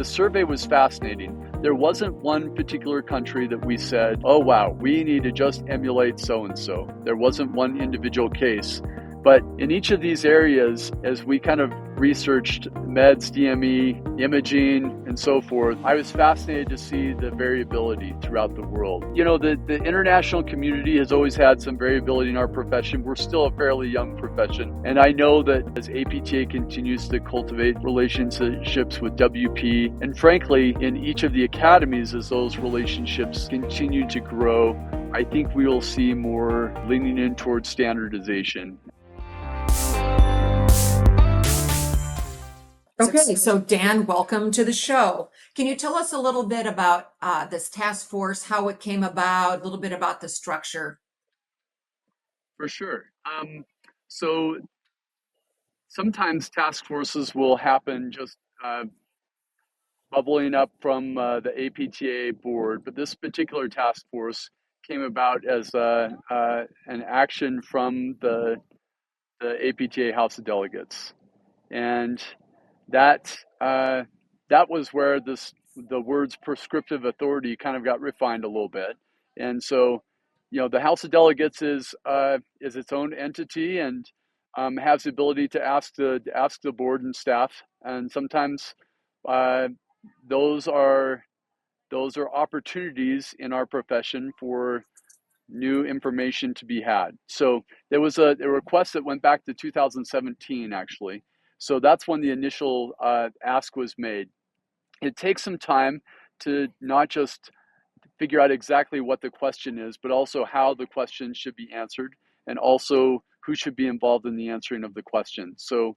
the survey was fascinating. There wasn't one particular country that we said, oh, wow, we need to just emulate so-and-so. There wasn't one individual case. But in each of these areas, as we kind of researched meds, DME, imaging, and so forth, I was fascinated to see the variability throughout the world. You know, the international community has always had some variability in our profession. We're still a fairly young profession. And I know that as APTA continues to cultivate relationships with WP, and frankly, in each of the academies, as those relationships continue to grow, I think we will see more leaning in towards standardization. Okay, so Dan, welcome to the show. Can you tell us a little bit about this task force, how it came about, a little bit about the structure? For sure. So sometimes task forces will happen just bubbling up from the APTA board, but this particular task force came about as an action from the APTA House of Delegates, and that was where the words prescriptive authority kind of got refined a little bit. And so, you know, the House of Delegates is its own entity and has the ability to ask the board and staff, and sometimes those are opportunities in our profession for new information to be had. So there was a request that went back to 2017, actually. So that's when the initial ask was made. It takes some time to not just figure out exactly what the question is, but also how the question should be answered, and also who should be involved in the answering of the question. So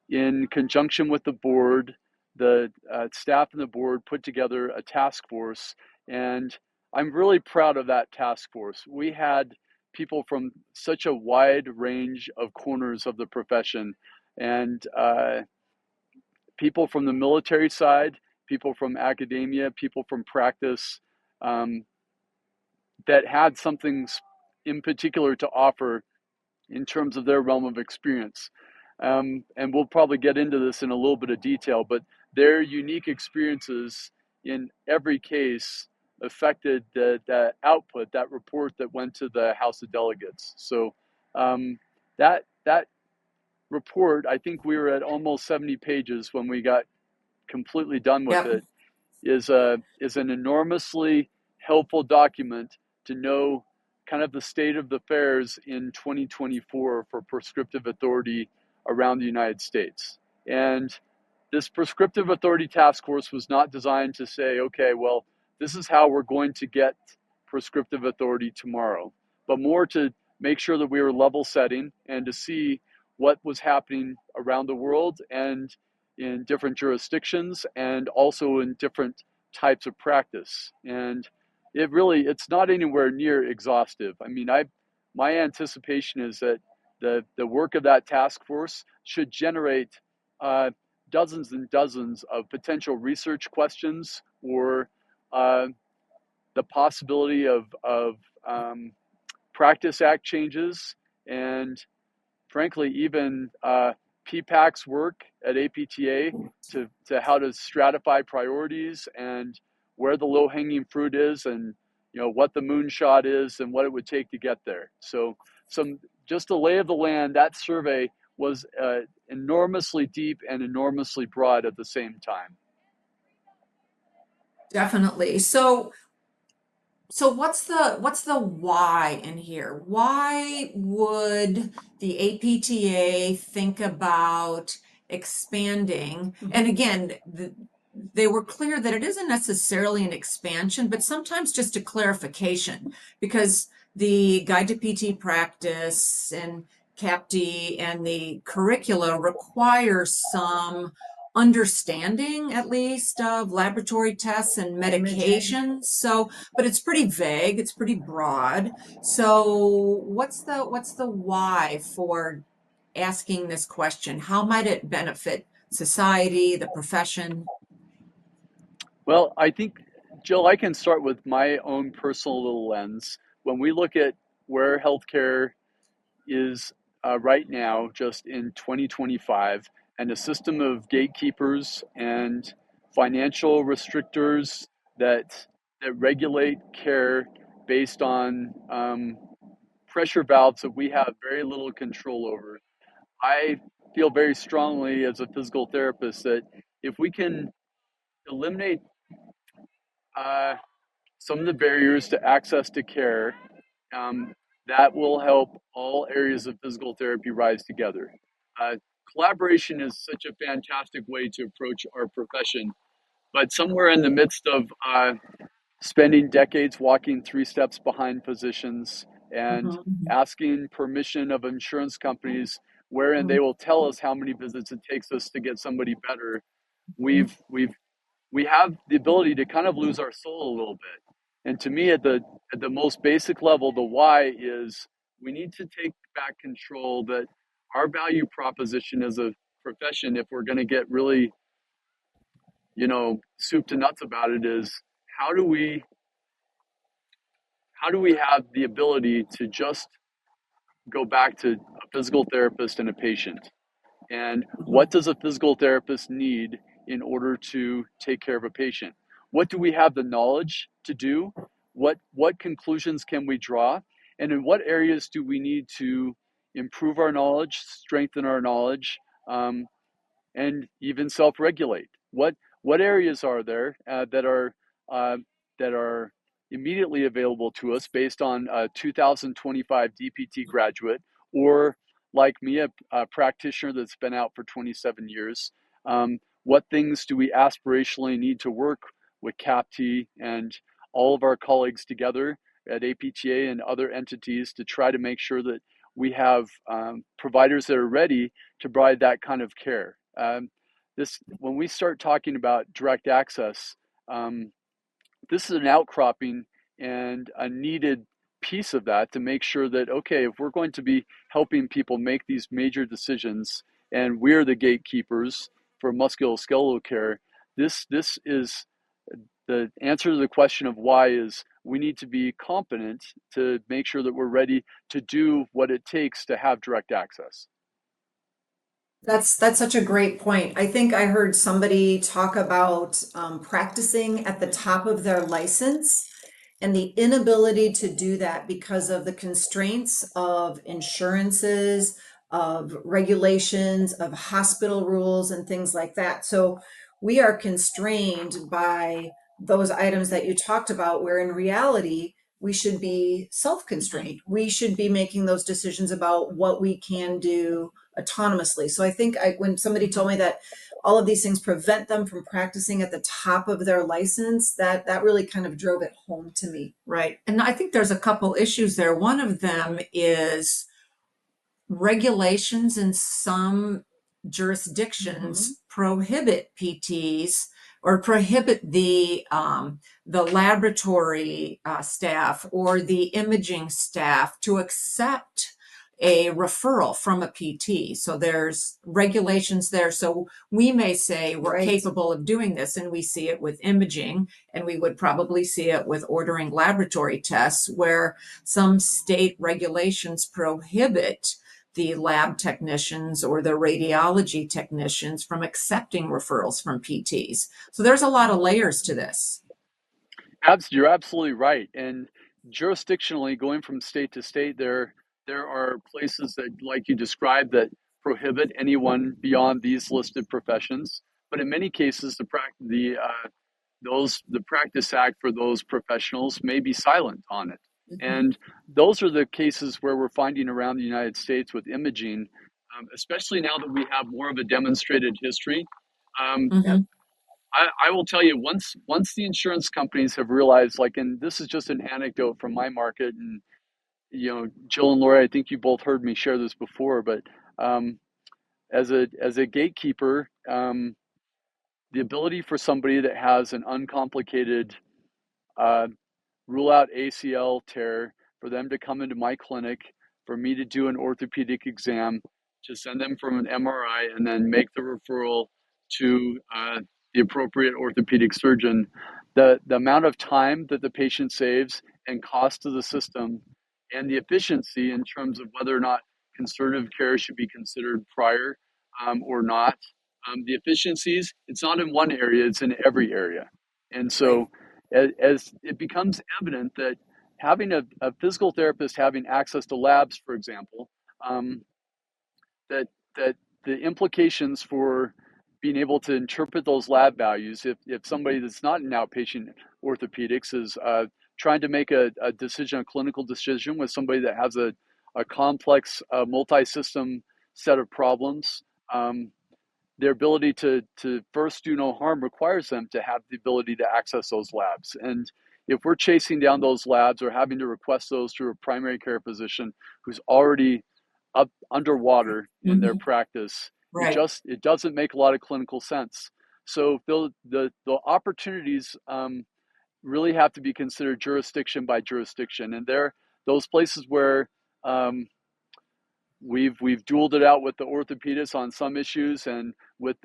in conjunction with the board, the staff and the board put together a task force, and I'm really proud of that task force. We had people from such a wide range of corners of the profession, and people from the military side, people from academia, people from practice, that had something in particular to offer in terms of their realm of experience. And we'll probably get into this in a little bit of detail, but their unique experiences in every case affected that output, that report that went to the House of Delegates. So that report, I think we were at almost 70 pages when we got completely done with Yep. it, is an enormously helpful document to know kind of the state of the affairs in 2024 for prescriptive authority around the United States. And this prescriptive authority task force was not designed to say, okay, well, this is how we're going to get prescriptive authority tomorrow, but more to make sure that we were level setting and to see what was happening around the world and in different jurisdictions and also in different types of practice. And it's not anywhere near exhaustive. I mean, my anticipation is that the work of that task force should generate dozens and dozens of potential research questions, or the possibility of Practice Act changes, and frankly, even PPAC's work at APTA to how to stratify priorities and where the low-hanging fruit is, and what the moonshot is and what it would take to get there. So just a lay of the land. That survey was enormously deep and enormously broad at the same time. Definitely. So what's the why in here? Why would the APTA think about expanding? And again, they were clear that it isn't necessarily an expansion, but sometimes just a clarification, because the Guide to PT Practice and CAPT and the curricula require some understanding, at least, of laboratory tests and medications. So, but it's pretty vague, it's pretty broad. So what's the why for asking this question? How might it benefit society, the profession? Well, I think, Jill, I can start with my own personal little lens. When we look at where healthcare is right now, just in 2025, and a system of gatekeepers and financial restrictors that regulate care based on pressure valves that we have very little control over. I feel very strongly as a physical therapist that if we can eliminate uh, some of the barriers to access to care, um, that will help all areas of physical therapy rise together. Uh, Collaboration is such a fantastic way to approach our profession, but somewhere in the midst of spending decades walking three steps behind physicians and Mhm. asking permission of insurance companies wherein they will tell us how many visits it takes us to get somebody better, Mhm. we have the ability to kind of lose our soul a little bit. And to me, at the most basic level, the why is we need to take back control that our value proposition as a profession, if we're going to get really, soup to nuts about it, is how do we how do we have the ability to just go back to a physical therapist and a patient? And what Mhm. does a physical therapist need in order to take care of a patient? What do we have the knowledge to do? What conclusions can we draw? And in what areas do we need to improve our knowledge, strengthen our knowledge, um, and even self-regulate? What areas are there uh, that are immediately available to us based on a 2025 DPT graduate, or like me, a practitioner that's been out for 27 years? What things do we aspirationally need to work with CAPT and all of our colleagues together at APTA and other entities to try to make sure that we have providers that are ready to provide that kind of care? This When we start talking about direct access, um, this is an outcropping and a needed piece of that to make sure that, okay, if we're going to be helping people make these major decisions and we're the gatekeepers for musculoskeletal care, this is the answer to the question of why is we need to be competent to make sure that we're ready to do what it takes to have direct access. That's such a great point. I think I heard somebody talk about practicing at the top of their license and the inability to do that because of the constraints of insurances, of regulations, of hospital rules, and things like that. So we are constrained by those items that you talked about, where in reality, we should be self-constrained. We should be making those decisions about what we can do autonomously. So I think when somebody told me that all of these things prevent them from practicing at the top of their license, that really kind of drove it home to me. Right. And I think there's a couple issues there. One of them is regulations in some jurisdictions prohibit PTs or prohibit the laboratory staff or the imaging staff to accept a referral from a PT. So there's regulations there. So we may say we're Right. capable of doing this, and we see it with imaging, and we would probably see it with ordering laboratory tests where some state regulations prohibit the lab technicians or the radiology technicians from accepting referrals from PTs. So there's a lot of layers to this. You're absolutely right. And jurisdictionally, going from state to state, there are places that, like you described, that prohibit anyone beyond these listed professions. But in many cases, the Practice Act for those professionals may be silent on it. And those are the cases where we're finding around the United States with imaging, especially now that we have more of a demonstrated history. Um, Mhm. I will tell you, once the insurance companies have realized, like, and this is just an anecdote from my market, and Jill and Laura, I think you both heard me share this before, but um, as a gatekeeper, the ability for somebody that has an uncomplicated uh, rule out ACL tear, for them to come into my clinic, for me to do an orthopedic exam, to send them from an MRI, and then make the referral to the appropriate orthopedic surgeon. The amount of time that the patient saves and cost to the system, and the efficiency in terms of whether or not conservative care should be considered prior or not. The efficiencies, it's not in one area, it's in every area. And Right. so as it becomes evident that having a physical therapist having access to labs, for example, um, that that the implications for being able to interpret those lab values, if somebody that's not in outpatient orthopedics is trying to make a decision, a clinical decision with somebody that has a complex multi-system set of problems, their ability to first do no harm requires them to have the ability to access those labs. And if we're chasing down those labs or having to request those through a primary care physician who's already up underwater in their Hmm. practice, Right. it doesn't make a lot of clinical sense. So the opportunities really have to be considered jurisdiction by jurisdiction, and there those places where um, we've dueled it out with the orthopedists on some issues, and with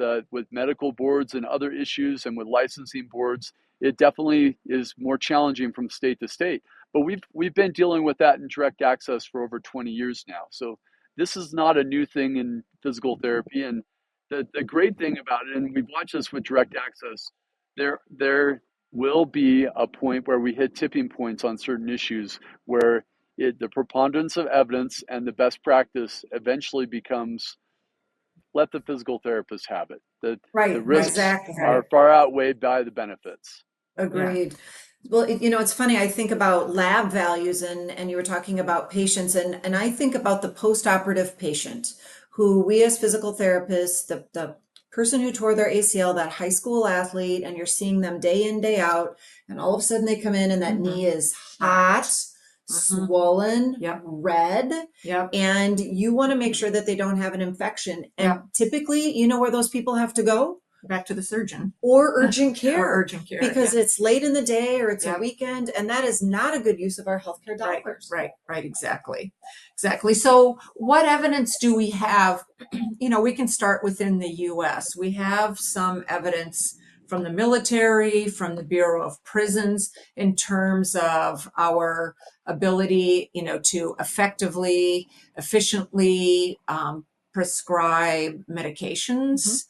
medical boards and other issues, and with licensing boards. It definitely is more challenging from state to state. But we've been dealing with that in direct access for over 20 years now. So this is not a new thing in physical therapy. And the great thing about it, and we've watched this with direct access, there will be a point where we hit tipping points on certain issues where the preponderance of evidence and the best practice eventually becomes let the physical therapist have it. The Right. risks Exactly. are far outweighed by the benefits. Yeah. Agreed. Well, it's funny. I think about lab values, and you were talking about patients, and I think about the post-operative patient who we as physical therapists, the person who tore their ACL, that high school athlete, and you're seeing them day in, day out, and all of a sudden they come in and that knee is hot, swollen, Yep. red, Yep. and you want to make sure that they don't have an infection. And Yep. typically, you know where those people have to go? Back to the surgeon. Or urgent care. Or urgent care, Because yeah. it's late in the day or it's a Yep. weekend, and that is not a good use of our healthcare dollars. Right, exactly. So what evidence do we have? We can start within the US. We have some evidence from the military, from the Bureau of Prisons, in terms of our ability, to effectively, efficiently prescribe medications,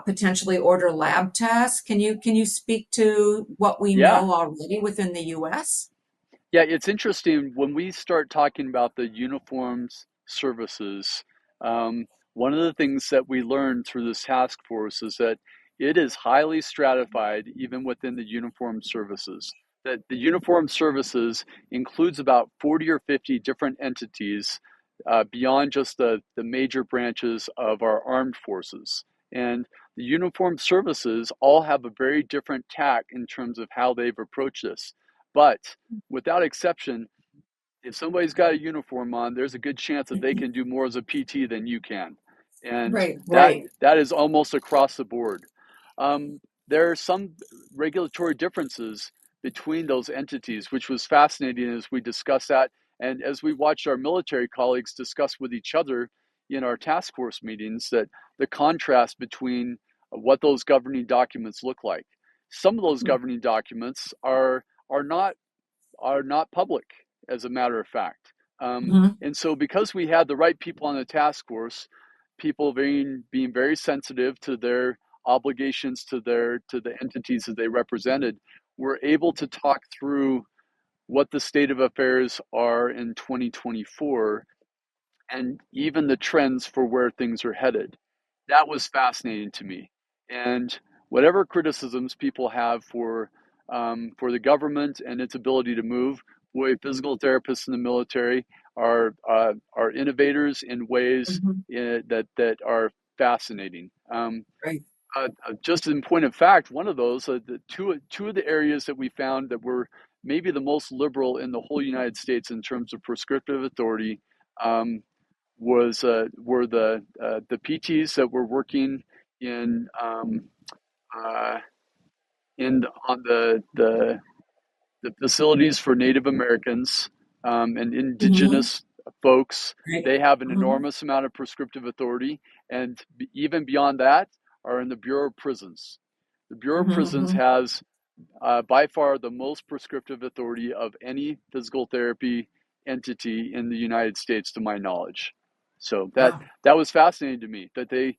potentially order lab tests. Can you speak to what we Yeah, know already within the US? yeah, it's interesting when we start talking about the uniformed services. Um, One of the things that we learned through this task force is that it is highly stratified even within the uniformed services. That the uniformed services includes about 40 or 50 different entities beyond just the major branches of our armed forces. And the uniformed services all have a very different tack in terms of how they've approached this. But without exception, if somebody's got a uniform on, there's a good chance that they can do more as a PT than you can, and Right. that is almost across the board. There are some regulatory differences between those entities, which was fascinating as we discussed that, and as we watched our military colleagues discuss with each other in our task force meetings, that the contrast between what those governing documents look like. Some of those governing documents are not are not public, as a matter of fact. Mhm. And so, because we had the right people on the task force, people being very sensitive to their obligations to the entities that they represented, were able to talk through what the state of affairs are in 2024 and even the trends for where things are headed. That was fascinating to me. And whatever criticisms people have for the government and its ability to move, boy, physical therapists in the military are innovators in ways Mhm. that are fascinating. Right. Just in point of fact, one of those, the two of the areas that we found that were maybe the most liberal in the whole United States in terms of prescriptive authority, um, was were the PTs that were working in uh, on the facilities for Native Americans and Mhm. indigenous folks. Right. They have an Mhm. enormous amount of prescriptive authority, and even beyond that are in the Bureau of Prisons. The Bureau of Mhm. Prisons Mhm. has by far the most prescriptive authority of any physical therapy entity in the United States, to my knowledge. So Wow. that was fascinating to me that they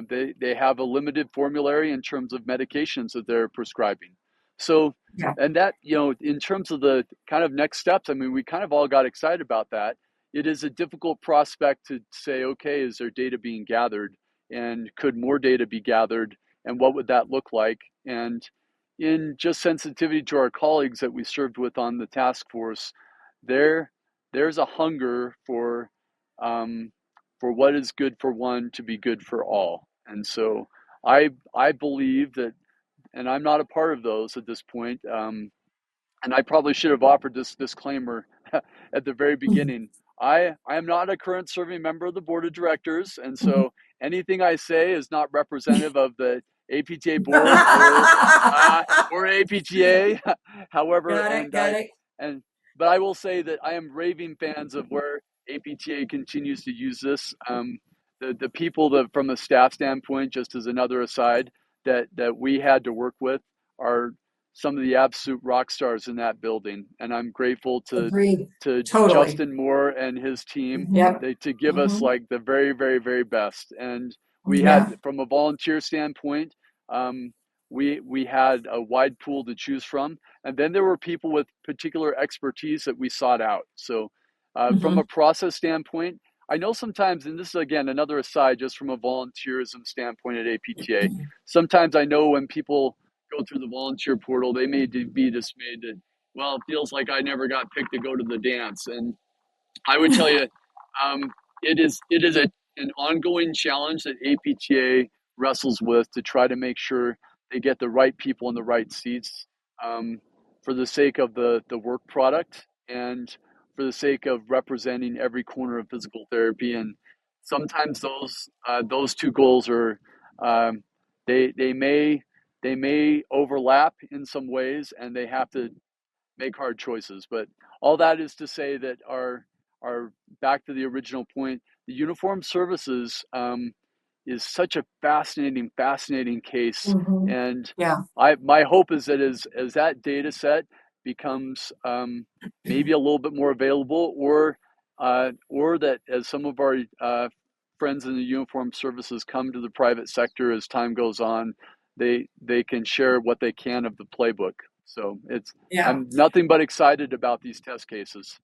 They have a limited formulary in terms of medications that they're prescribing. So, Yeah. and that, in terms of the kind of next steps, I mean, we kind of all got excited about that. It is a difficult prospect to say, okay, is there data being gathered, and could more data be gathered, and what would that look like? And in just sensitivity to our colleagues that we served with on the task force, there's a hunger for what is good for one to be good for all. And so I believe that, and I'm not a part of those at this point. And I probably should have offered this disclaimer at the very beginning. I am not a current serving member of the board of directors, and so anything I say is not representative of the APTA board or APTA. However, Got it, got it. and but I will say that I am raving fans of where APTA continues to use this. The people that, from a staff standpoint, just as another aside, that we had to work with are some of the absolute rock stars in that building, and I'm grateful Agreed. to Totally. Justin Moore and his team Yep. to give us like the very, very, very best. And we had, Yeah. from a volunteer standpoint, um, we had a wide pool to choose from, and then there were people with particular expertise that we sought out. So, from a process standpoint, I know sometimes, and this is again another aside, just from a volunteerism standpoint at APTA, sometimes I know when people go through the volunteer portal, they may be dismayed that, well, it feels like I never got picked to go to the dance. And I would tell you, it is an ongoing challenge that APTA wrestles with to try to make sure they get the right people in the right seats, um, for the sake of the work product and for the sake of representing every corner of physical therapy. And sometimes those two goals are, um, they may overlap in some ways, and they have to make hard choices. But all that is to say that our back to the original point, the uniform services, is such a fascinating case. And Yeah. my hope is that as that data set becomes, maybe a little bit more available, or that as some of our friends in the uniform services come to the private sector as time goes on, they can share what they can of the playbook. So Yeah. I'm nothing but excited about these test cases.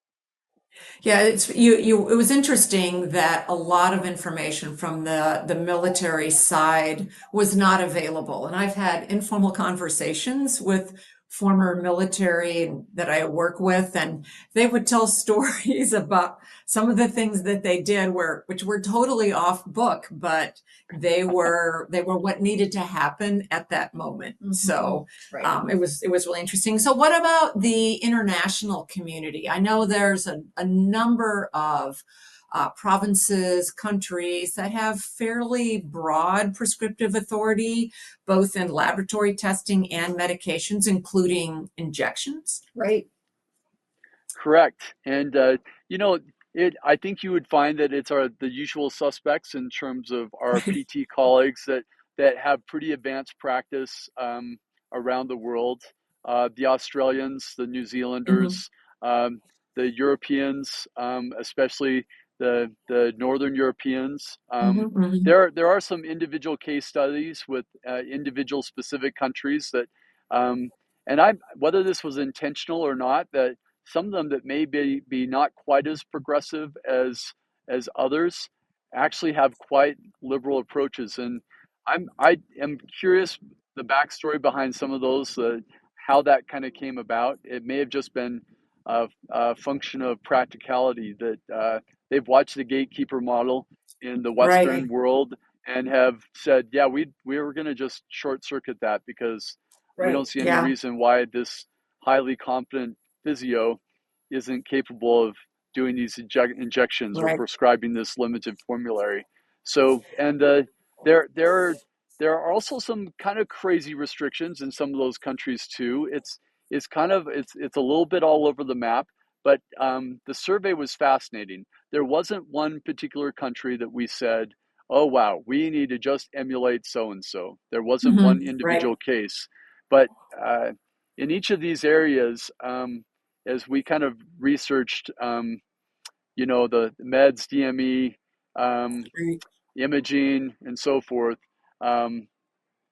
Yeah, it was interesting that a lot of information from the military side was not available. And I've had informal conversations with former military that I work with, and they would tell stories about some of the things that they did which were totally off book, but they were what needed to happen at that moment. So Right. it was really interesting. So, what about the international community? I know there's a number of provinces, countries that have fairly broad prescriptive authority, both in laboratory testing and medications, including injections. Right. Correct. And I think you would find that it's the usual suspects in terms of our Right. PT colleagues that have pretty advanced practice, around the world. The Australians, the New Mm-hmm. Zealanders, the Europeans, especially the Northern Europeans. Mm-hmm. There are some individual case studies with individual specific countries that, um, and I whether this was intentional or not, that some of them that may be not quite as progressive as others actually have quite liberal approaches. And I am curious the backstory behind some of those, how that kind of came about. It may have just been a function of practicality that, they've watched the gatekeeper model in the Western Right. world and have said, yeah, we were going to just short circuit that because we don't Right. see any Yeah. reason why this highly competent physio isn't capable of doing these injections or Right. prescribing this limited formulary. So, and there there are there are also some kind of crazy restrictions in some of those countries too. It's a little bit all over the map, but the survey was fascinating. There wasn't one particular country that we said, "Oh wow, we need to just emulate so and so." There wasn't one Right. individual case, but uh, in each of these areas, as we kind of researched, the meds, DME, um, Right. imaging, and so forth. Um,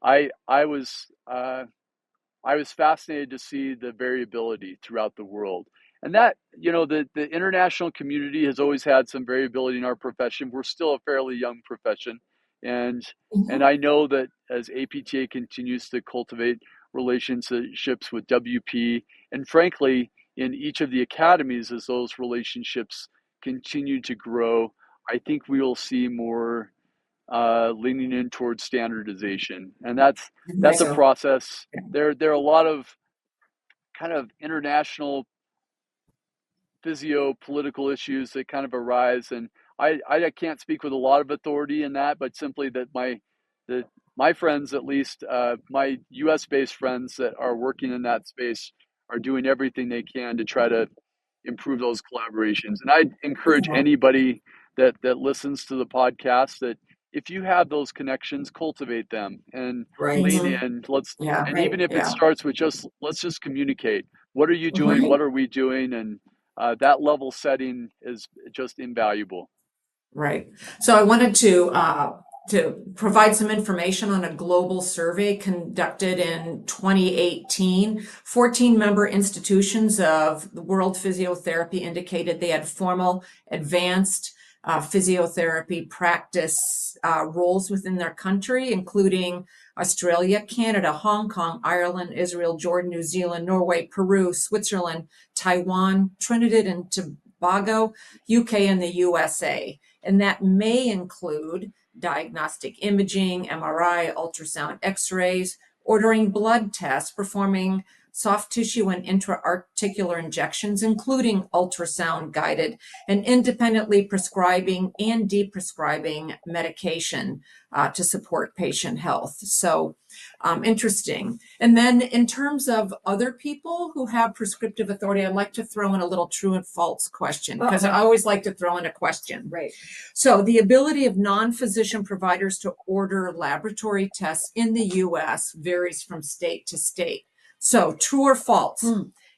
I I was I was fascinated to see the variability throughout the world. And that, the international community has always had some variability in our profession. We're still a fairly young profession. And and Mhm. I know that as APTA continues to cultivate relationships with WP, and frankly, in each of the academies, as those relationships continue to grow, I think we will see more leaning in towards standardization, and I think that's a so. process. There are a lot of kind of international physio political issues that kind of arise, and I can't speak with a lot of authority in that, but simply that the my friends, at least my U.S. based friends that are working in that space, are doing everything they can to try to improve those collaborations. And I encourage Yeah. anybody that listens to the podcast that if you have those connections, cultivate them and Right. lean Mhm. in. Let's Yeah. and even if it Yeah. starts with just let's just communicate. What are you doing? Right. What are we doing? And that level setting is just invaluable. Right. So I wanted to provide some information on a global survey conducted in 2018. 14 member institutions of the World Physiotherapy indicated they had formal, advanced physiotherapy practice roles within their country, including Australia, Canada, Hong Kong, Ireland, Israel, Jordan, New Zealand, Norway, Peru, Switzerland, Taiwan, Trinidad and Tobago, UK, and the USA. And that may include diagnostic imaging, MRI, ultrasound, x-rays, ordering blood tests, performing soft tissue and intra-articular injections, including ultrasound guided, and independently prescribing and deprescribing medication to support patient health. So interesting. And then in terms of other people who have prescriptive authority, I'd like to throw in a little true and false question because I always like to throw in a question. Right. So the ability of non-physician providers to order laboratory tests in the US varies from state to state. So true or false?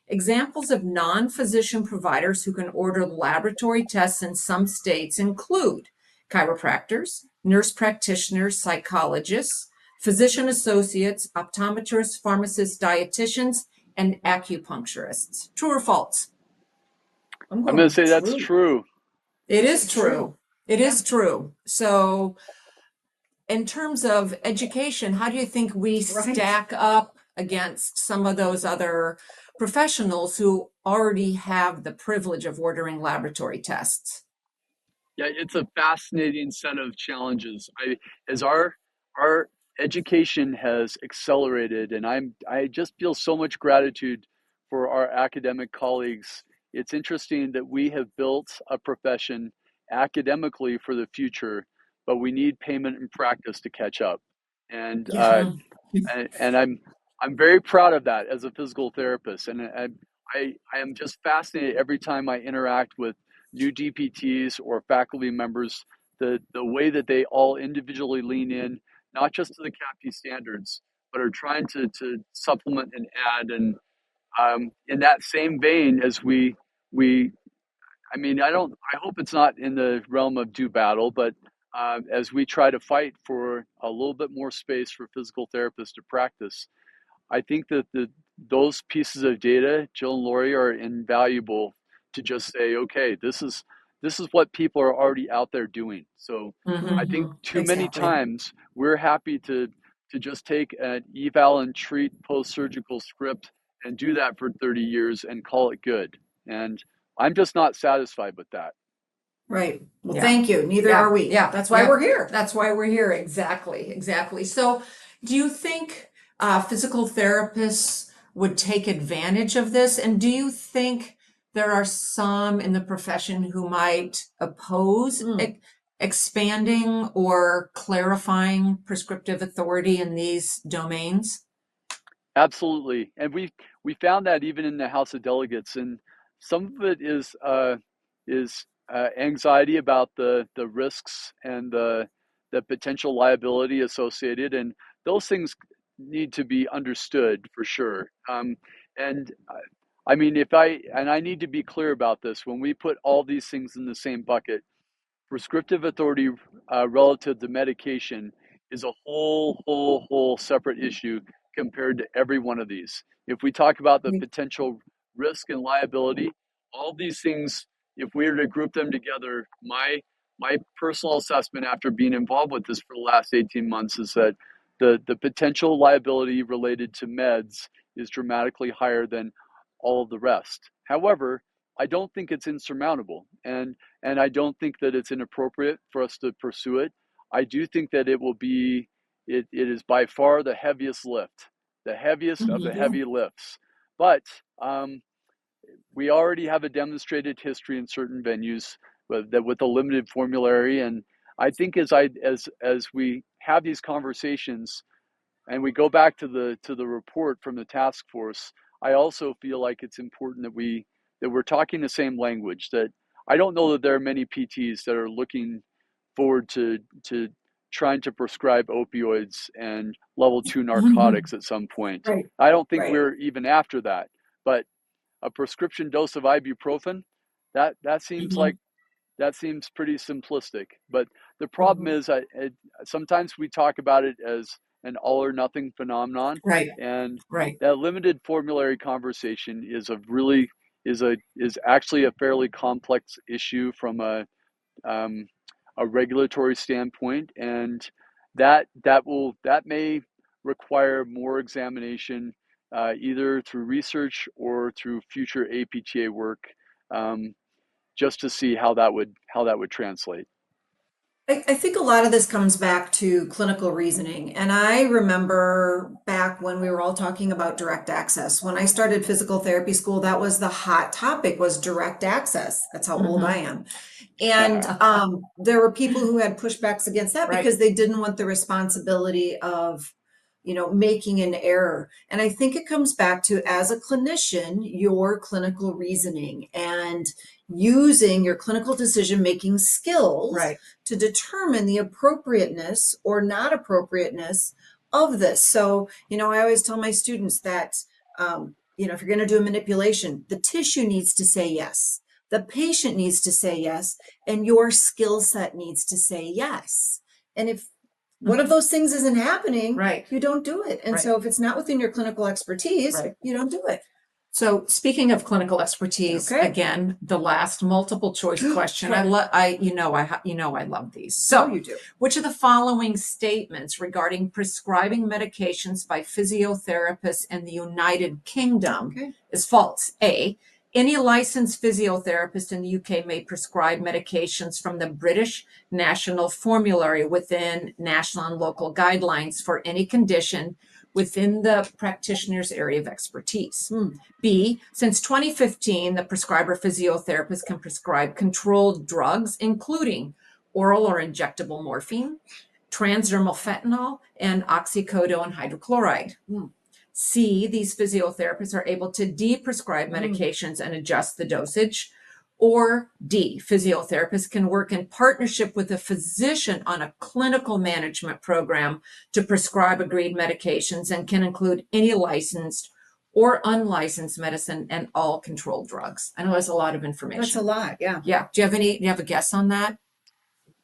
Examples of non-physician providers who can order laboratory tests in some states include chiropractors, nurse practitioners, psychologists, physician associates, optometrists, pharmacists, dietitians, and acupuncturists. True or false? I'm I'm going going to with say that's true. true. It is true. It is true. So, in terms of education, how do you think we Right. stack up against some of those other professionals who already have the privilege of ordering laboratory tests? Yeah, it's a fascinating set of challenges. As our education has accelerated, and I just feel so much gratitude for our academic colleagues. It's interesting that we have built a profession academically for the future, but we need payment and practice to catch up. And Yeah. and I'm very proud of that as a physical therapist, and I am just fascinated every time I interact with new DPTs or faculty members, the way that they all individually lean in, not just to the CAPT standards, but are trying to supplement and add. And in that same vein, as we I mean, I hope it's not in the realm of do battle, but as we try to fight for a little bit more space for physical therapists to practice, I think that those pieces of data, Jill and Lori, are invaluable to just say, okay, this is what people are already out there doing. So I think too many Exactly. times we're happy to just take an eval and treat post-surgical script and do that for 30 years and call it good. And I'm just not satisfied with that. Right. Well, Yeah. thank you. Neither Yeah. are we. Yeah. That's why we're here. That's why we're here. Exactly. Exactly. So, do you think physical therapists would take advantage of this? And do you think there are some in the profession who might oppose expanding or clarifying prescriptive authority in these domains? Absolutely, and we found that even in the House of Delegates, and some of it is anxiety about the risks and the potential liability associated, and those things need to be understood for sure. And I mean, if I and I need to be clear about this, when we put all these things in the same bucket, prescriptive authority relative to medication is a whole separate issue compared to every one of these. If we talk about the potential risk and liability, all these things, if we were to group them together, my personal assessment after being involved with this for the last 18 months is that the potential liability related to meds is dramatically higher than all of the rest. However, I don't think it's insurmountable, and I don't think that it's inappropriate for us to pursue it. I do think that it is by far the heaviest lift, the heaviest of the heavy lifts. But we already have a demonstrated history in certain venues with a limited formulary, and I think as we have these conversations and we go back to the report from the task force, I also feel like it's important that we're talking the same language. That I don't know that there are many PTs that are looking forward to trying to prescribe opioids and level 2 narcotics at some point. Right. I don't think we're even after that. But a prescription dose of ibuprofen, that seems like that seems pretty simplistic. But the problem is, sometimes we talk about it as an all or nothing phenomenon, and that limited formulary conversation is actually a fairly complex issue from a regulatory standpoint, and that may require more examination, either through research or through future APTA work, just to see how that would translate. I think a lot of this comes back to clinical reasoning. And I remember back when we were all talking about direct access. When I started physical therapy school, that was the hot topic, was direct access. That's how old I am. And there were people who had pushbacks against that because they didn't want the responsibility of, making an error. And I think it comes back to, as a clinician, your clinical reasoning and using your clinical decision-making skills to determine the appropriateness or not appropriateness of this. So, I always tell my students that, if you're going to do a manipulation, the tissue needs to say yes. The patient needs to say yes, and your skill set needs to say yes. And if one of those things isn't happening, you don't do it. And so if it's not within your clinical expertise, you don't do it. So speaking of clinical expertise, again, the last multiple choice question. I love these. So you do. Which of the following statements regarding prescribing medications by physiotherapists in the United Kingdom is false? A, any licensed physiotherapist in the UK may prescribe medications from the British National Formulary within national and local guidelines for any condition within the practitioner's area of expertise. B, since 2015, the prescriber physiotherapist can prescribe controlled drugs, including oral or injectable morphine, transdermal fentanyl, and oxycodone hydrochloride. C, these physiotherapists are able to de-prescribe medications and adjust the dosage. Or D, physiotherapists can work in partnership with a physician on a clinical management program to prescribe agreed medications and can include any licensed or unlicensed medicine and all controlled drugs. I know that's a lot of information. That's a lot, yeah. Yeah. Do you have a guess on that?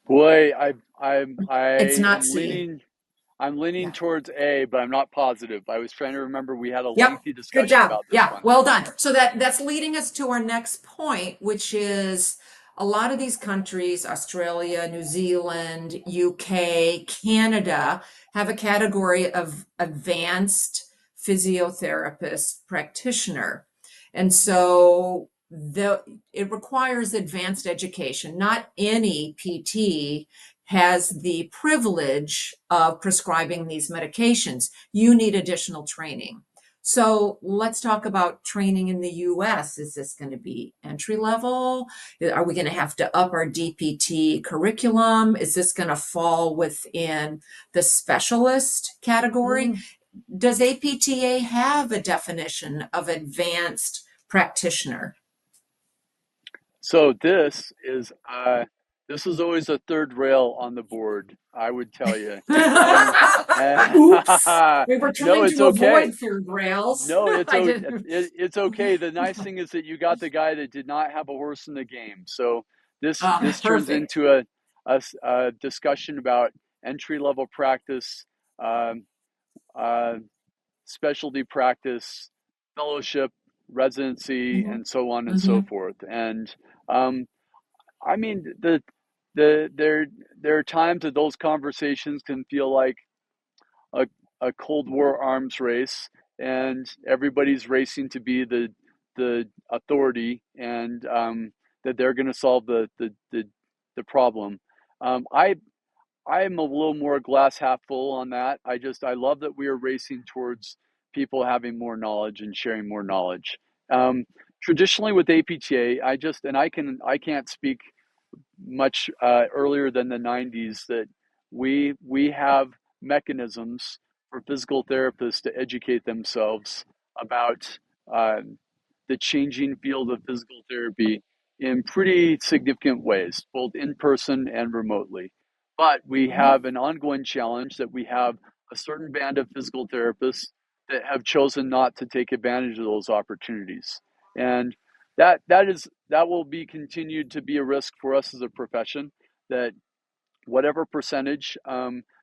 Boy, It's not I'm leaning towards A, but I'm not positive. I was trying to remember we had a lengthy discussion Good job. about this one. Well done. So that's leading us to our next point, which is a lot of these countries, Australia, New Zealand, UK, Canada, have a category of advanced physiotherapist practitioner. And so it requires advanced education. Not any PT has the privilege of prescribing these medications. You need additional training. So let's talk about training in the US. Is this going to be entry level? Are we going to have to up our DPT curriculum? Is this going to fall within the specialist category? Does APTA have a definition of advanced practitioner? So this is always a third rail on the board, I would tell you. Oops. We were trying to avoid third rails. No, it's okay. The nice thing is that you got the guy that did not have a horse in the game. So this turns Perfect. into a discussion about entry level practice, um, uh, specialty practice, fellowship, residency, Mhm. and so on and so Mhm. forth. And um, I mean, there are times that those conversations can feel like a, a Cold War arms race, and everybody's racing to be the authority, and that they're going to solve the problem. I I'm a little more glass half full on that. I love that we are racing towards people having more knowledge and sharing more knowledge. Um, Traditionally with APTA, I can't speak much earlier than the 90s that we have mechanisms for physical therapists to educate themselves about uh, the changing field of physical therapy in pretty significant ways, both in person and remotely. But we Mhm. have an ongoing challenge that we have a certain band of physical therapists that have chosen not to take advantage of those opportunities. And that will be continued to be a risk for us as a profession, that whatever percentage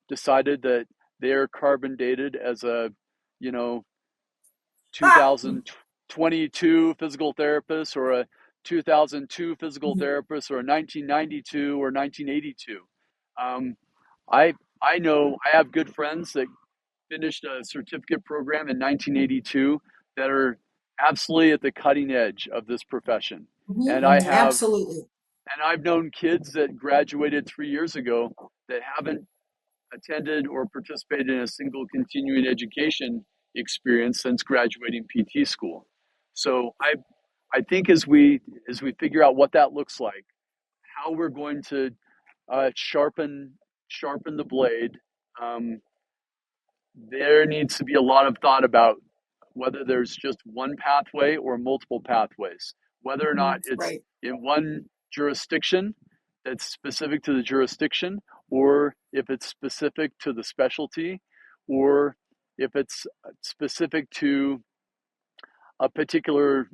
decided that they're carbon dated as a, you know, Ah! 2022 physical therapist, or a 2002 physical Mhm. therapist, or a 1992 or 1982. Um, I I know I have good friends that finished a certificate program in 1982 that are absolutely at the cutting edge of this profession. And Mhm. I have Absolutely. and I've known kids that graduated 3 years ago that haven't attended or participated in a single continuing education experience since graduating PT school. So I think as we figure out what that looks like, how we're going to sharpen the blade, um, there needs to be a lot of thought about whether there's just one pathway or multiple pathways, whether or not Mhm. it's Right. in one jurisdiction that's specific to the jurisdiction, or if it's specific to the specialty, or if it's specific to a particular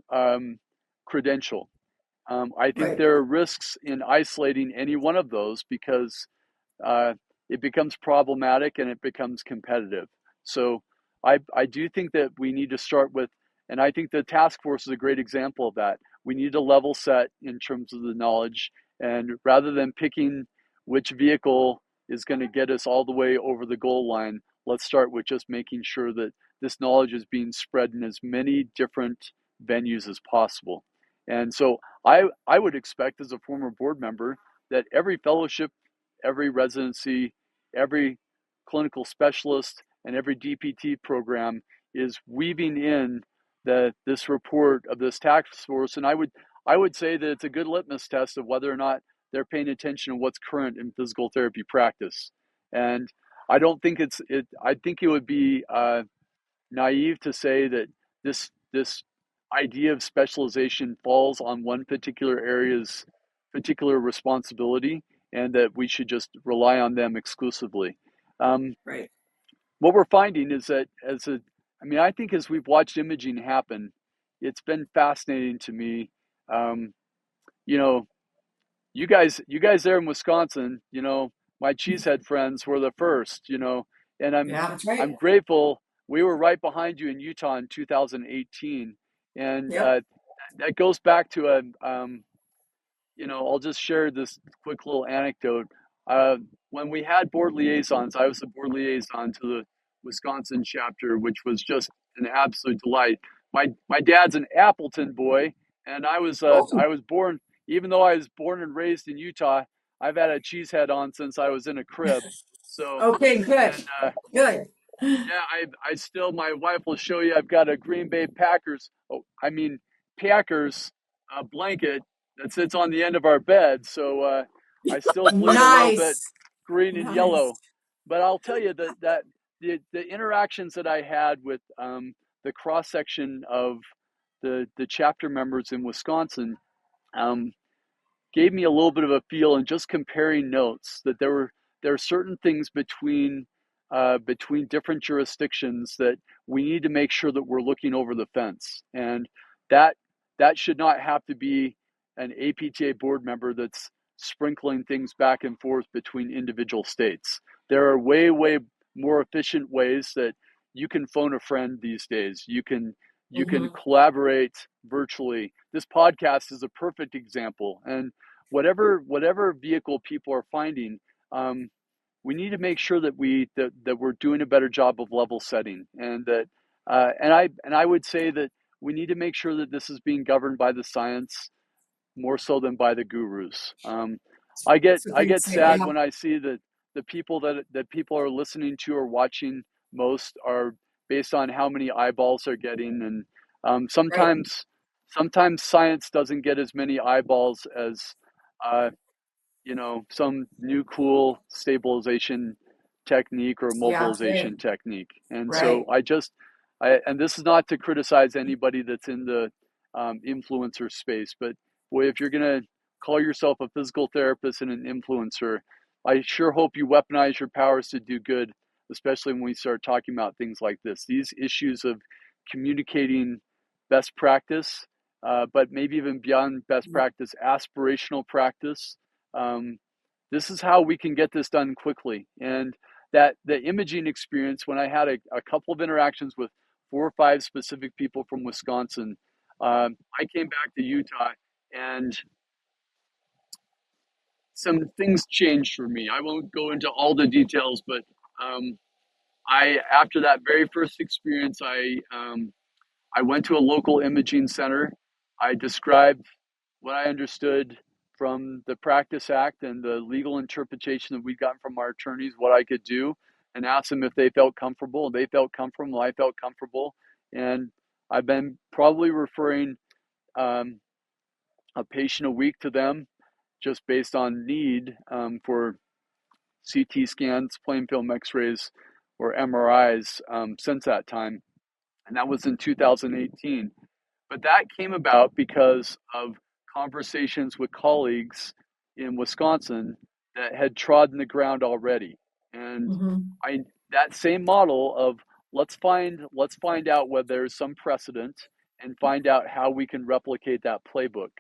credential. I think Right. there are risks in isolating any one of those because uh, it becomes problematic and it becomes competitive. So I do think that we need to start with, and I think the task force is a great example of that. We need to level set in terms of the knowledge, and rather than picking which vehicle is going to get us all the way over the goal line, let's start with just making sure that this knowledge is being spread in as many different venues as possible. And so I would expect, as a former board member, that every fellowship, every residency, every clinical specialist, and every DPT program is weaving in this report of this task force. And I would say that it's a good litmus test of whether or not they're paying attention to what's current in physical therapy practice. And I don't think I think it would be naive to say that this idea of specialization falls on one particular area's particular responsibility, and that we should just rely on them exclusively. Um, Right. what we're finding is that I think as we've watched imaging happen, it's been fascinating to me. Um, you know, you guys there in Wisconsin, my cheesehead friends were the first, and Yeah, that's I'm right. grateful we were right behind you in Utah in 2018, and Yep. that goes back to I'll just share this quick little anecdote. When we had board liaisons, I was the board liaison to the Wisconsin chapter, which was just an absolute delight. My dad's an Appleton boy, and Oh, I was born, even though I was born and raised in Utah, I've had a cheese head on since I was in a crib. So, okay, good. and Good. yeah, I still, my wife will show you, I've got a Green Bay Packers, Packers blanket that sits on the end of our bed. So I still bleed a little bit Nice. green and Nice. yellow. But I'll tell you that the interactions that I had with the cross section of the chapter members in Wisconsin, um, gave me a little bit of a feel, and just comparing notes, that there are certain things between different jurisdictions that we need to make sure that we're looking over the fence, and that that should not have to be an APTA board member that's sprinkling things back and forth between individual states. There are way, way more efficient ways that you can phone a friend these days. You can Mhm. collaborate virtually. This podcast is a perfect example. And whatever vehicle people are finding, we need to make sure that we're doing a better job of level setting, and that and I would say that we need to make sure that this is being governed by the science more so than by the gurus. That's a I great get say, sad yeah, when I see that the people that people are listening to or watching most are based on how many eyeballs they're getting, and right. sometimes science doesn't get as many eyeballs as uh, some new cool stabilization technique or Yeah, right, mobilization technique. And so right. and this is not to criticize anybody that's in the influencer space, but boy, if you're going to call yourself a physical therapist and an influencer, I sure hope you weaponize your powers to do good, especially when we start talking about things like this. These issues of communicating best practice, but maybe even beyond best practice, aspirational practice. um, this is how we can get this done quickly. And that the imaging experience, when I had a couple of interactions with 4 or 5 specific people from Wisconsin, I came back to Utah and some things changed for me. I won't go into all the details, but um, I after that very first experience, I went to a local imaging center. I described what I understood from the Practice Act and the legal interpretation that we'd gotten from our attorneys, what I could do, and asked them if they felt comfortable. They felt comfortable. I felt comfortable. And I've been probably referring um, a patient a week to them just based on need for CT scans, plain film x rays, or MRIs since that time. And that was in 2018. But that came about because of conversations with colleagues in Wisconsin that had trodden the ground already. And Mhm. I that same model of let's find out whether there's some precedent and find out how we can replicate that playbook.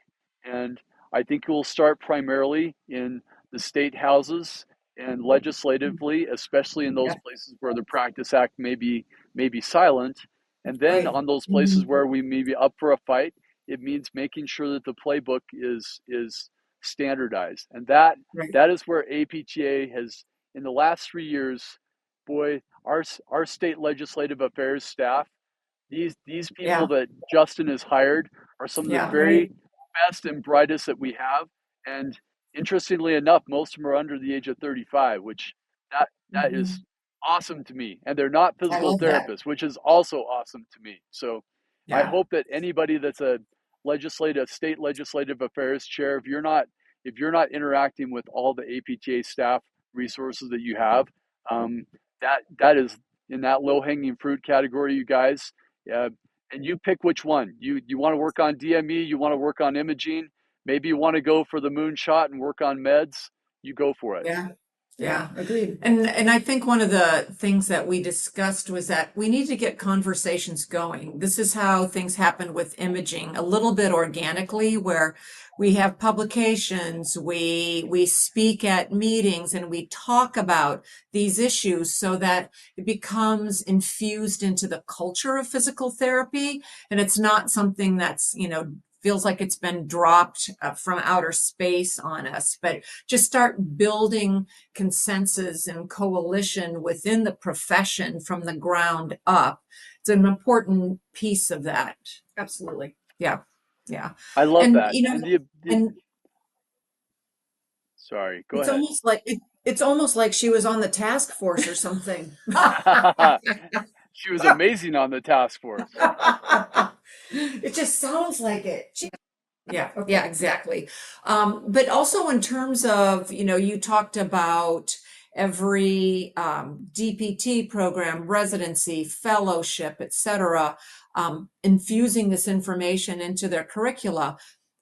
And I think we'll start primarily in the state houses and legislatively, especially in those Yeah, places where the Practice Act may be silent, and then right. on those places Mhm. where we may be up for a fight, it means making sure that the playbook is standardized. And Right. that is where APTA has, in the last 3 years, boy, our state legislative affairs staff, these people Yeah, that Justin has hired are some of the yeah, very right. best and brightest that we have. And interestingly enough, most of them are under the age of 35, which that is Mhm. awesome to me. And they're not I physical love that. therapists, which is also awesome to me. So I Yeah, hope that anybody that's a state legislative affairs chair, if you're not interacting with all the APTA staff resources that you have, um, that is in that low hanging fruit category, you guys. Uh, and you pick which one. You want to work on DME, you want to work on imaging, maybe you want to go for the moonshot and work on meds. You go for it. yeah. Yeah, agreed. And I think one of the things that we discussed was that we need to get conversations going. This is how things happen with imaging, a little bit organically, where we have publications, we speak at meetings, and we talk about these issues so that it becomes infused into the culture of physical therapy, and it's not something that's, feels like it's been dropped from outer space on us, but just start building consensus and coalition within the profession from the ground up. It's an important piece of that. Absolutely. Yeah. Yeah. I love And, that. And the and sorry, go it's ahead. almost like it's almost like she was on the task force or something. She was amazing on the task force. It just sounds like it. Yeah, yeah, exactly. But also in terms of, you talked about every DPT program, residency, fellowship, et cetera, infusing this information into their curricula.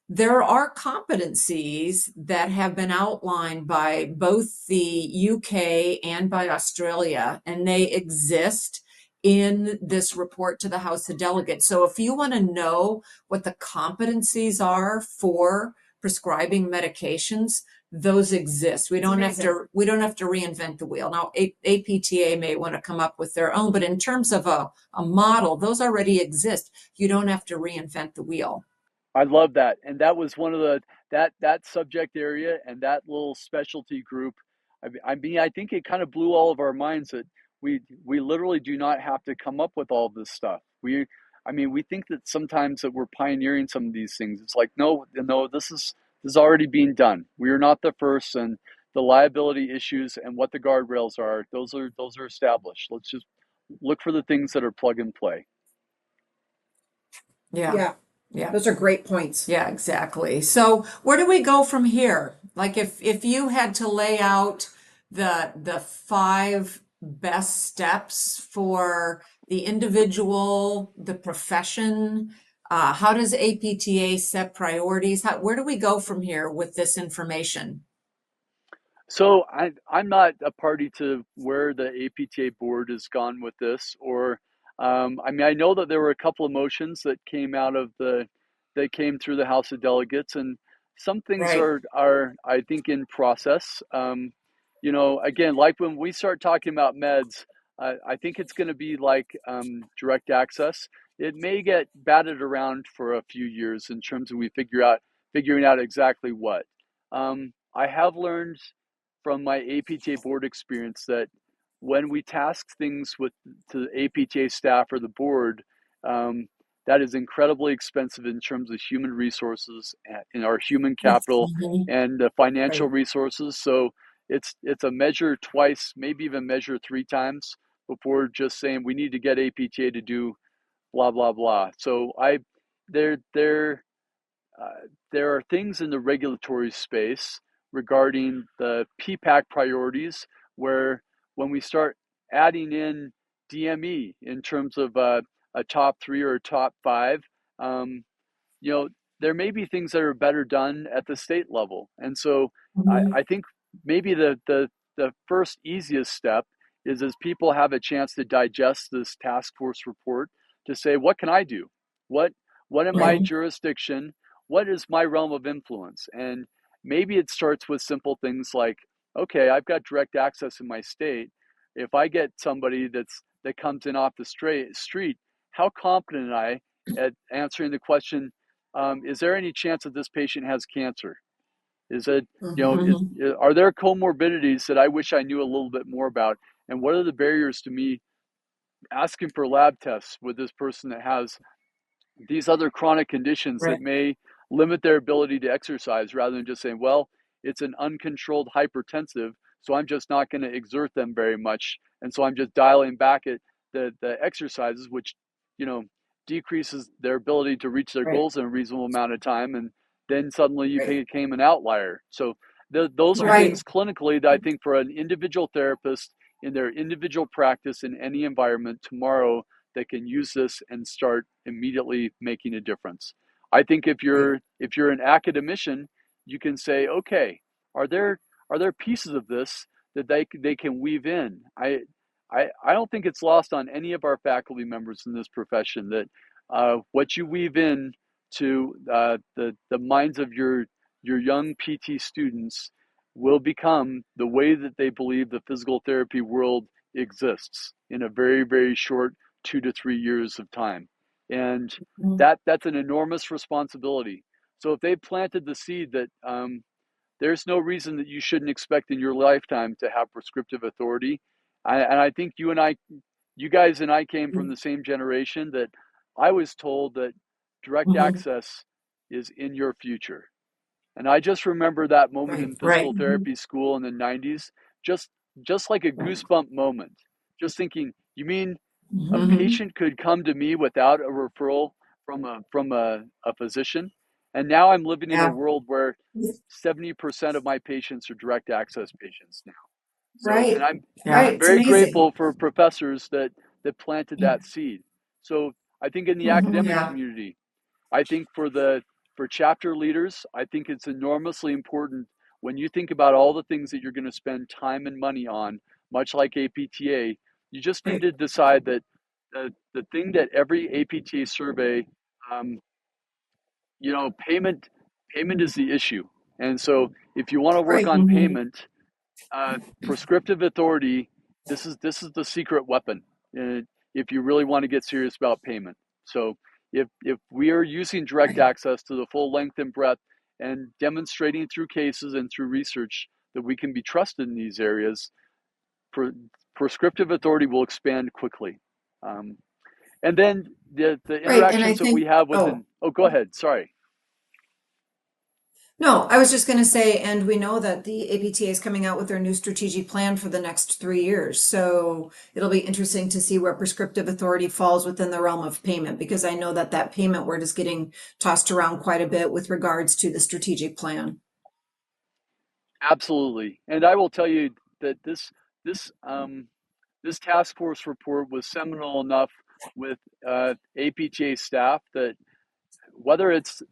There are competencies that have been outlined by both the UK and by Australia, and they exist in this report to the House of Delegates. So if you want to know what the competencies are for prescribing medications, those exist. We It's don't have amazing. to reinvent the wheel. Now, APTA may want to come up with their own, but in terms of a model, those already exist. You don't have to reinvent the wheel. I love that. And that was one of the that subject area and that little specialty group. I think it kind of blew all of our minds that we literally do not have to come up with all of this stuff. We think that sometimes that we're pioneering some of these things. It's like, no, no, this is already being done. We are not the first, and the liability issues and what the guardrails are, those are established. Let's just look for the things that are plug and play. Yeah. Yeah, Yeah. those are great points. Yeah, exactly. So where do we go from here? Like if you had to lay out the five best steps for the individual, the profession, how does APTA set priorities? Where do we go from here with this information? So I'm not a party to where the APTA board has gone with this, or I know that there were a couple of motions that came through the House of Delegates, and some things Right. are I think in process. Again, like when we start talking about meds, I think it's going to be like direct access. It may get batted around for a few years in terms of figuring out exactly what. I have learned from my APTA board experience that when we task things to the APTA staff or the board, um, that is incredibly expensive in terms of human resources and in our human capital Mhm. and the financial Right. resources. So it's a measure twice, maybe even measure three times before just saying we need to get APTA to do blah blah blah. So there there there are things in the regulatory space regarding the PPAC priorities where when we start adding in DME in terms of a top three or a top five, um, you know, there may be things that are better done at the state level. And so Mhm. I think maybe the first easiest step is as people have a chance to digest this task force report to say, what can I do? What what in my Right. jurisdiction, what is my realm of influence? And maybe it starts with simple things like, okay, I've got direct access in my state. If I get somebody that comes in off the street, how confident am I at answering the question, is there any chance that this patient has cancer? Is it, Mhm. are there comorbidities that I wish I knew a little bit more about? And what are the barriers to me asking for lab tests with this person that has these other chronic conditions that Right. may limit their ability to exercise rather than just saying, well, it's an uncontrolled hypertensive, so I'm just not going to exert them very much. And so I'm just dialing back at the exercises, which, you know, decreases their ability to reach their Right. goals in a reasonable amount of time. And then suddenly you Right. became an outlier. So those are Right. things clinically that I think for an individual therapist in their individual practice in any environment tomorrow that can use this and start immediately making a difference. I think Right. if you're an academician, you can say, okay, are there pieces of this that they can weave in? I don't think it's lost on any of our faculty members in this profession that what you weave in to the minds of your young PT students will become the way that they believe the physical therapy world exists in a very, very short 2 to 3 years of time. And Mhm. that's an enormous responsibility. So if they planted the seed that there's no reason that you shouldn't expect in your lifetime to have prescriptive authority, and I think you guys and I came from the same generation that I was told that direct Mhm. access is in your future. And I just remember that moment Right. in Right. physical therapy school in the 90s, just just like a Right. goosebump moment. Just thinking, you mean a Mhm. patient could come to me without a referral from a physician? And now I'm living in a Yeah. world where 70% of my patients are direct access patients now. So, and Right. Yeah. I'm It's very amazing. grateful for professors that planted Yeah. that seed. So, I think in the Mhm. academic Yeah. community, I think for chapter leaders, I think it's enormously important when you think about all the things that you're going to spend time and money on, much like APTA, you just need Right. to decide that the thing that every APTA survey, um, payment is the issue. And so if you want to work Right. on Mhm. payment, prescriptive authority, this is the secret weapon if you really want to get serious about payment. So if we are using direct Right. access to the full length and breadth and demonstrating through cases and through research that we can be trusted in these areas, prescriptive authority will expand quickly. Um, and then the Right. And I interactions that we think, have oh, within, oh, go ahead, sorry. no, I was just going to say, and we know that the APTA is coming out with their new strategic plan for the next 3 years. So it'll be interesting to see where prescriptive authority falls within the realm of payment, because I know that that payment word is getting tossed around quite a bit with regards to the strategic plan. Absolutely. And I will tell you that this this task force report was seminal enough with APTA staff that whether it's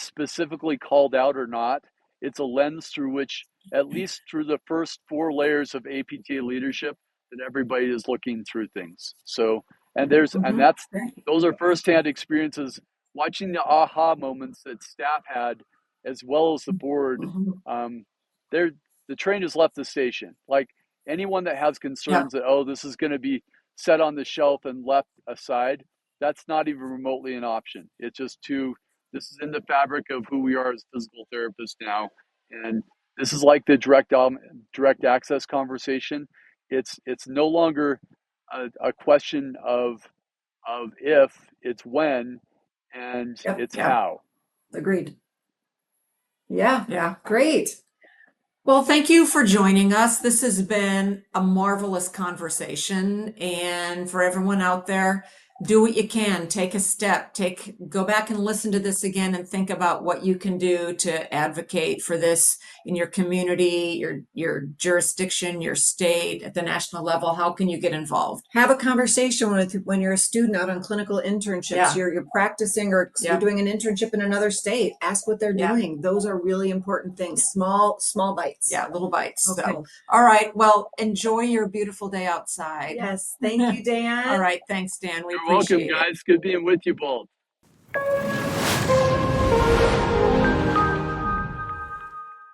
specifically called out or not, it's a lens through which, at least through the first 4 layers of APTA leadership, that everybody is looking through things. So, and Mm-hmm. that's Right. those are firsthand experiences, watching the aha moments that staff had, as well as the board. Mm-hmm. Um, there, the train has left the station. Like anyone that has Yeah. concerns that, oh, this is going to be set on the shelf and left aside, that's not even remotely an option. It's just this is in the fabric of who we are as physical therapists now. And this is like the direct access conversation. It's no longer a question of if, it's when, and Yep. it's Yeah. how. Agreed. Yeah. Yeah. Great. Well, thank you for joining us. This has been a marvelous conversation. And for everyone out there, do what you can. Take a step. Go back and listen to this again and think about what you can do to advocate for this in your community, your jurisdiction, your state, at the national level. How can you get involved? Have a conversation with when you're a student out on clinical internships. Yeah. You're practicing, or Yeah. you're doing an internship in another state. Ask what they're Yeah. doing. Those are really important things. Small bites. Yeah, little bites. Okay. So, all right. Well, enjoy your beautiful day outside. Yes. Thank you, Dan. All right. Thanks, Dan. We You're welcome, appreciate it. guys. Good being with you both.